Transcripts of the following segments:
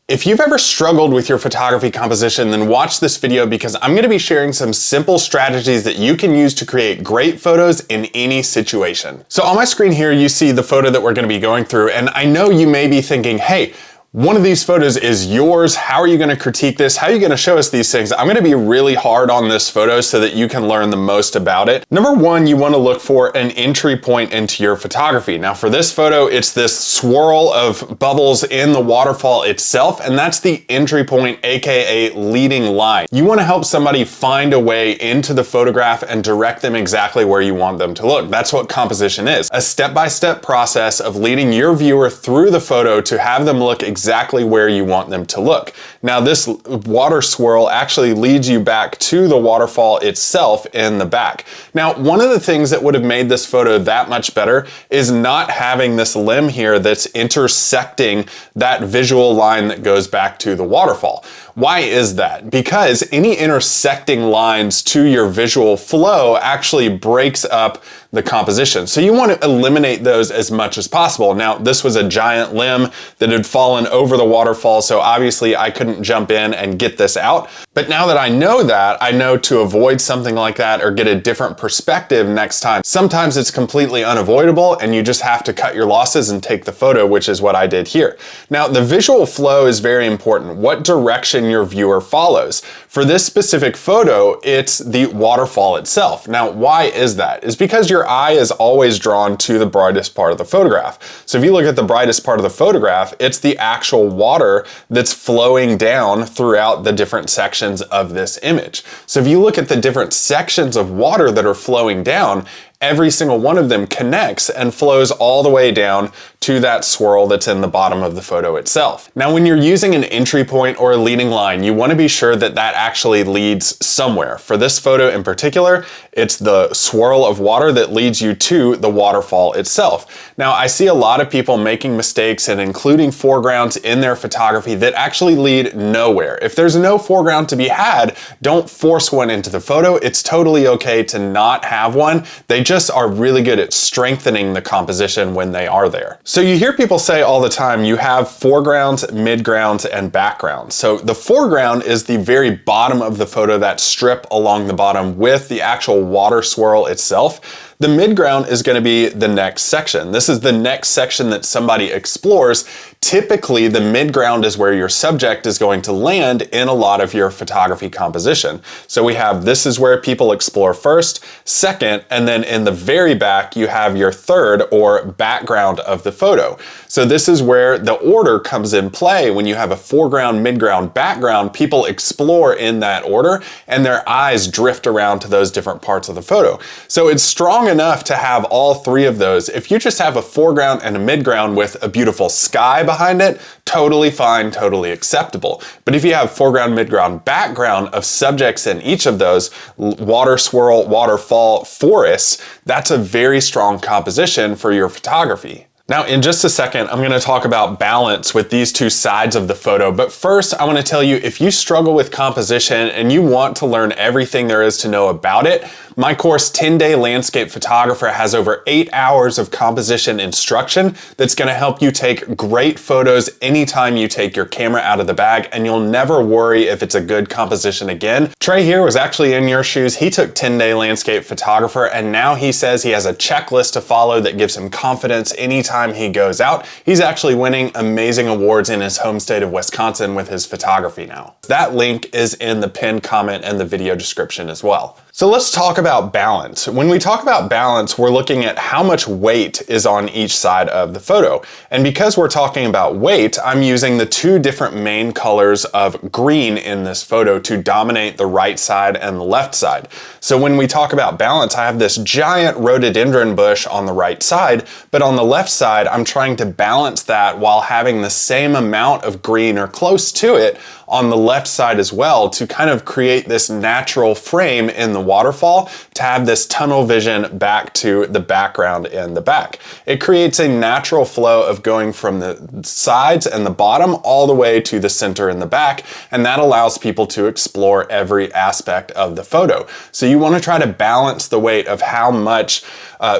If you've ever struggled with your photography composition, then watch this video because I'm going to be sharing some simple strategies that you can use to create great photos in any situation. So on my screen here, you see the photo that we're going to be going through, and I know you may be thinking, hey, one of these photos is yours. How are you going to critique this? How are you going to show us these things? I'm going to be really hard on this photo so that you can learn the most about it. Number one, you want to look for an entry point into your photography. Now for this photo, it's this swirl of bubbles in the waterfall itself, and that's the entry point, aka leading line. You want to help somebody find a way into the photograph and direct them exactly where you want them to look. That's what composition is. A step-by-step process of leading your viewer through the photo to have them look exactly where you want them to look. Now this water swirl actually leads you back to the waterfall itself in the back. Now one of the things that would have made this photo that much better is not having this limb here that's intersecting that visual line that goes back to the waterfall. Why is that? Because any intersecting lines to your visual flow actually breaks up the composition. So you want to eliminate those as much as possible. Now, this was a giant limb that had fallen over the waterfall, so obviously I couldn't jump in and get this out. But now that I know to avoid something like that or get a different perspective next time. Sometimes it's completely unavoidable and you just have to cut your losses and take the photo, which is what I did here. Now, the visual flow is very important. What direction your viewer follows. For this specific photo, it's the waterfall itself. Now, why is that? It's because your eye is always drawn to the brightest part of the photograph. So if you look at the brightest part of the photograph, it's the actual water that's flowing down throughout the different sections of this image. So if you look at the different sections of water that are flowing down, every single one of them connects and flows all the way down to that swirl that's in the bottom of the photo itself. Now, when you're using an entry point or a leading line, you want to be sure that that actually leads somewhere. For this photo in particular, it's the swirl of water that leads you to the waterfall itself. Now, I see a lot of people making mistakes and including foregrounds in their photography that actually lead nowhere. If there's no foreground to be had, don't force one into the photo. It's totally okay to not have one. They just are really good at strengthening the composition when they are there. So you hear people say all the time, you have foregrounds, midgrounds, and backgrounds. So the foreground is the very bottom of the photo, that strip along the bottom with the actual water swirl itself. The midground is going to be the next section. This is the next section that somebody explores. Typically, the midground is where your subject is going to land in a lot of your photography composition. So we have, this is where people explore first, second, and then in the very back, you have your third or background of the photo. So this is where the order comes in play. When you have a foreground, midground, background, people explore in that order and their eyes drift around to those different parts of the photo. So it's strong enough to have all three of those. If you just have a foreground and a midground with a beautiful sky behind it, totally fine, totally acceptable. But if you have foreground, midground, background of subjects in each of those, water swirl, waterfall, forests, that's a very strong composition for your photography. Now, in just a second, I'm going to talk about balance with these two sides of the photo. But first, I want to tell you, if you struggle with composition and you want to learn everything there is to know about it, my course 10-Day Landscape Photographer has over 8 hours of composition instruction that's going to help you take great photos anytime you take your camera out of the bag, and you'll never worry if it's a good composition again. Trey here was actually in your shoes. He took 10-Day Landscape Photographer, and now he says he has a checklist to follow that gives him confidence anytime he goes out. He's actually winning amazing awards in his home state of Wisconsin with his photography now. That link is in the pinned comment and the video description as well. So let's talk about balance. When we talk about balance, we're looking at how much weight is on each side of the photo. And because we're talking about weight, I'm using the two different main colors of green in this photo to dominate the right side and the left side. So when we talk about balance, I have this giant rhododendron bush on the right side, but on the left side, I'm trying to balance that while having the same amount of green or close to it on the left side as well to kind of create this natural frame in the waterfall to have this tunnel vision back to the background in the back. It creates a natural flow of going from the sides and the bottom all the way to the center in the back, and that allows people to explore every aspect of the photo. So you want to try to balance the weight of how much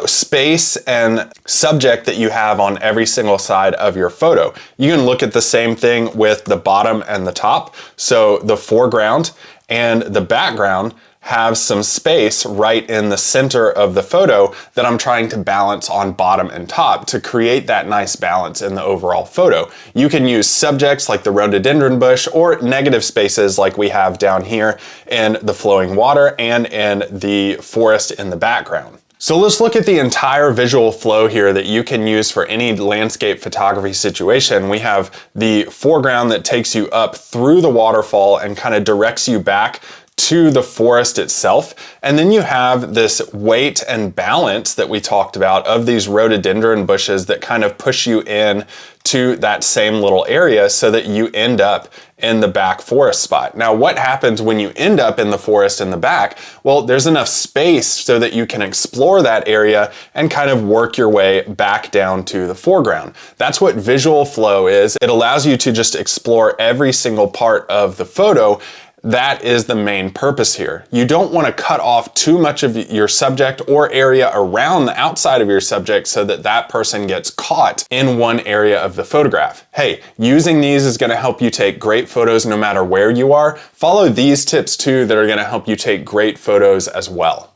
space and subject that you have on every single side of your photo. You can look at the same thing with the bottom and the top. So the foreground and the background have some space right in the center of the photo that I'm trying to balance on bottom and top to create that nice balance in the overall photo. You can use subjects like the rhododendron bush or negative spaces like we have down here in the flowing water and in the forest in the background. So let's look at the entire visual flow here that you can use for any landscape photography situation. We have the foreground that takes you up through the waterfall and kind of directs you back to the forest itself. And then you have this weight and balance that we talked about of these rhododendron bushes that kind of push you in to that same little area so that you end up in the back forest spot. Now, what happens when you end up in the forest in the back? Well, there's enough space so that you can explore that area and kind of work your way back down to the foreground. That's what visual flow is. It allows you to just explore every single part of the photo. That is the main purpose here. You don't want to cut off too much of your subject or area around the outside of your subject so that that person gets caught in one area of the photograph. Hey, using these is going to help you take great photos no matter where you are. Follow these tips too that are going to help you take great photos as well.